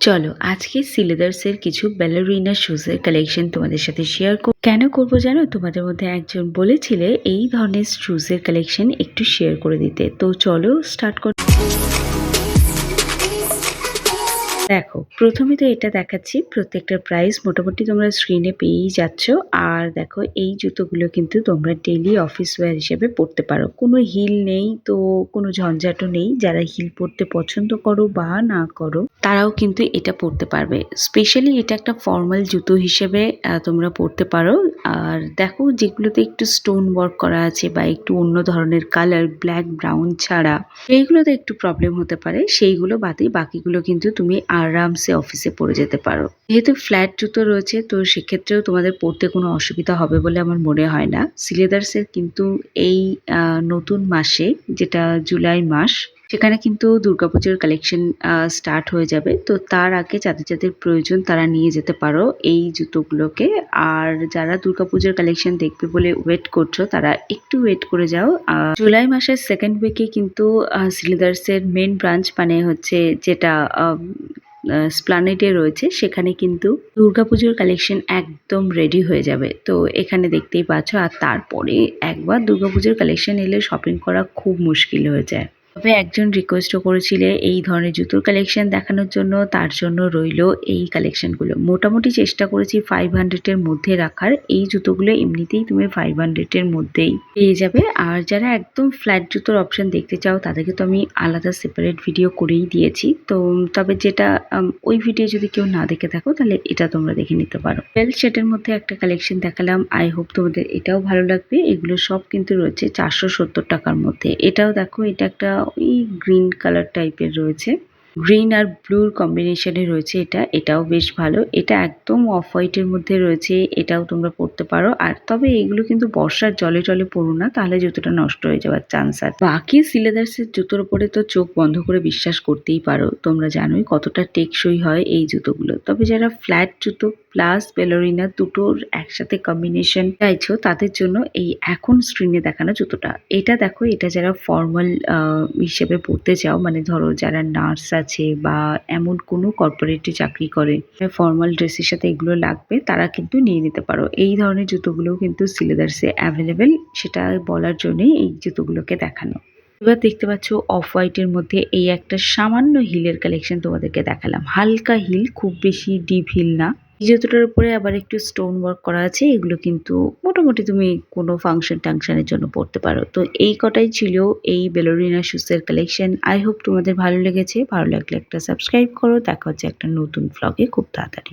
চলো আজকে সিলেদার্সের কিছু ব্যালেরিনা শুজের কালেকশন তোমাদের সাথে শেয়ার কেন করবো জানো, তোমাদের মধ্যে একজন বলেছিলে এই ধরনের শুজের কালেকশন একটু শেয়ার করে দিতে। তো চলো স্টার্ট কর। দেখো প্রথমে তো এটা দেখাচ্ছি, প্রত্যেকটার প্রাইস মোটামুটি তোমরা স্ক্রিনে পেয়েই যাচ্ছ। আর দেখো এই জুতোগুলো কিন্তু তোমরা ডেইলি অফিস ওয়্যার হিসেবে পরতে পারো, কোনো হিল নেই তো কোনো ঝঞ্ঝাটও নেই। যারা হিল পরতে পছন্দ করো বা না করো তারাও কিন্তু এটা পরতে পারবে। স্পেশালি এটা একটা ফর্মাল জুতো হিসেবে তোমরা পরতে পারো। আর দেখো যেগুলোতে একটু স্টোন ওয়ার্ক করা আছে বা একটু অন্য ধরনের কালার, ব্ল্যাক ব্রাউন ছাড়া, সেইগুলোতে একটু প্রবলেম হতে পারে। সেইগুলো বাদে বাকিগুলো কিন্তু তুমি আরামসে অফিসে পরে যেতে পারো। যেহেতু ফ্ল্যাট জুতো রয়েছে তো সেক্ষেত্রেও তোমাদের পরতে কোনো অসুবিধা হবে বলে আমার মনে হয় না। সিলেদার্সের কিন্তু এই নতুন মাসে, যেটা জুলাই মাস, সেখানে কিন্তু দুর্গাপুজোর কালেকশন স্টার্ট হয়ে যাবে। তো তার আগে যাদের যাদের প্রয়োজন তারা নিয়ে যেতে পারো এই জুতোগুলোকে। আর যারা দুর্গাপুজোর কালেকশন দেখবে বলে ওয়েট করছো তারা একটু ওয়েট করে যাও। জুলাই মাসের সেকেন্ড উইকে কিন্তু সিলেদার্সের মেন ব্রাঞ্চ, মানে হচ্ছে যেটা স্প্লানেডে রয়েছে, সেখানে কিন্তু দুর্গাপুজোর কালেকশন একদম রেডি হয়ে যাবে। তো এখানে দেখতেই পাচ্ছ। আর তারপরে একবার দুর্গাপুজোর কালেকশন এলে শপিং করা খুব মুশকিল হয়ে যায়। তবে একজন রিকোয়েস্টও করেছিলে এই ধরনের জুতোর কালেকশন দেখানোর জন্য, তার জন্য রইল এই কালেকশনগুলো। মোটামুটি চেষ্টা করেছি 500-এর মধ্যে রাখার। এই জুতোগুলো এমনিতেই তুমি 500-এর মধ্যেই পেয়ে যাবে। আর যারা একদম ফ্ল্যাট জুতোর অপশন দেখতে চাও তাদেরকে তো আমি আলাদা সেপারেট ভিডিও করেই দিয়েছি। তো তবে যেটা ওই ভিডিও যদি কেউ না দেখে থাকো তাহলে এটা তোমরা দেখে নিতে পারো। বেল্ট সেটের মধ্যে একটা কালেকশন দেখালাম, আই হোপ তোমাদের এটাও ভালো লাগবে। এগুলো সব কিন্তু রয়েছে 470 টাকার মধ্যে। এটাও দেখো, এটা একটা ওই গ্রিন কালার টাইপের রয়েছে, গ্রিন আর ব্লুর কম্বিনেশনে রয়েছে। এটাও বেশ ভালো। এটা একদম অফ হোয়াইটের মধ্যে রয়েছে, এটাও তোমরা পরতে পারো। আর তবে এগুলো কিন্তু বর্ষার জলে টলে পরো না, তাহলে জুতোটা নষ্ট হয়ে যাওয়ার চান্স আছে। বাকি সিলেদার্সের জুতোর উপরে তো চোখ বন্ধ করে বিশ্বাস করতেই পারো, তোমরা জানোই কতটা টেকসই হয় এই জুতোগুলো। তবে যারা ফ্ল্যাট জুতো প্লাস ব্যালেরিনা দুটোর একসাথে কম্বিনেশন চাইছো তাদের জন্য এই এখন স্ক্রিনে দেখানো জুতোটা। এটা দেখো, এটা যারা ফর্মাল হিসেবে পরতে চাও, মানে ধরো যারা নার্স আছে বা এমন কোনো কর্পোরেটে চাকরি করে, ফর্মাল ড্রেসের সাথে এগুলো লাগবে, তারা কিন্তু নিয়ে নিতে পারো। এই ধরনের জুতোগুলোও কিন্তু সিলেদার্সে অ্যাভেলেবেল, সেটা বলার জন্যই এই জুতোগুলোকে দেখানো। এবার দেখতে পাচ্ছ অফ হোয়াইটের মধ্যে এই একটা সামান্য হিলের কালেকশন তোমাদেরকে দেখালাম। হালকা হিল, খুব বেশি ডিপ হিল না। এই জুতোটার উপরে আবার একটু স্টোন ওয়ার্ক করা আছে। এগুলো কিন্তু মোটামুটি তুমি কোনো ফাংশন টাংশনের জন্য পরতে পারো। তো এই কটাই ছিল এই ব্যালেরিনা শুজের কালেকশন। আই হোপ তোমাদের ভালো লেগেছে। ভালো লাগলে একটা সাবস্ক্রাইব করো। দেখা হচ্ছে একটা নতুন ভ্লগে খুব তাড়াতাড়ি।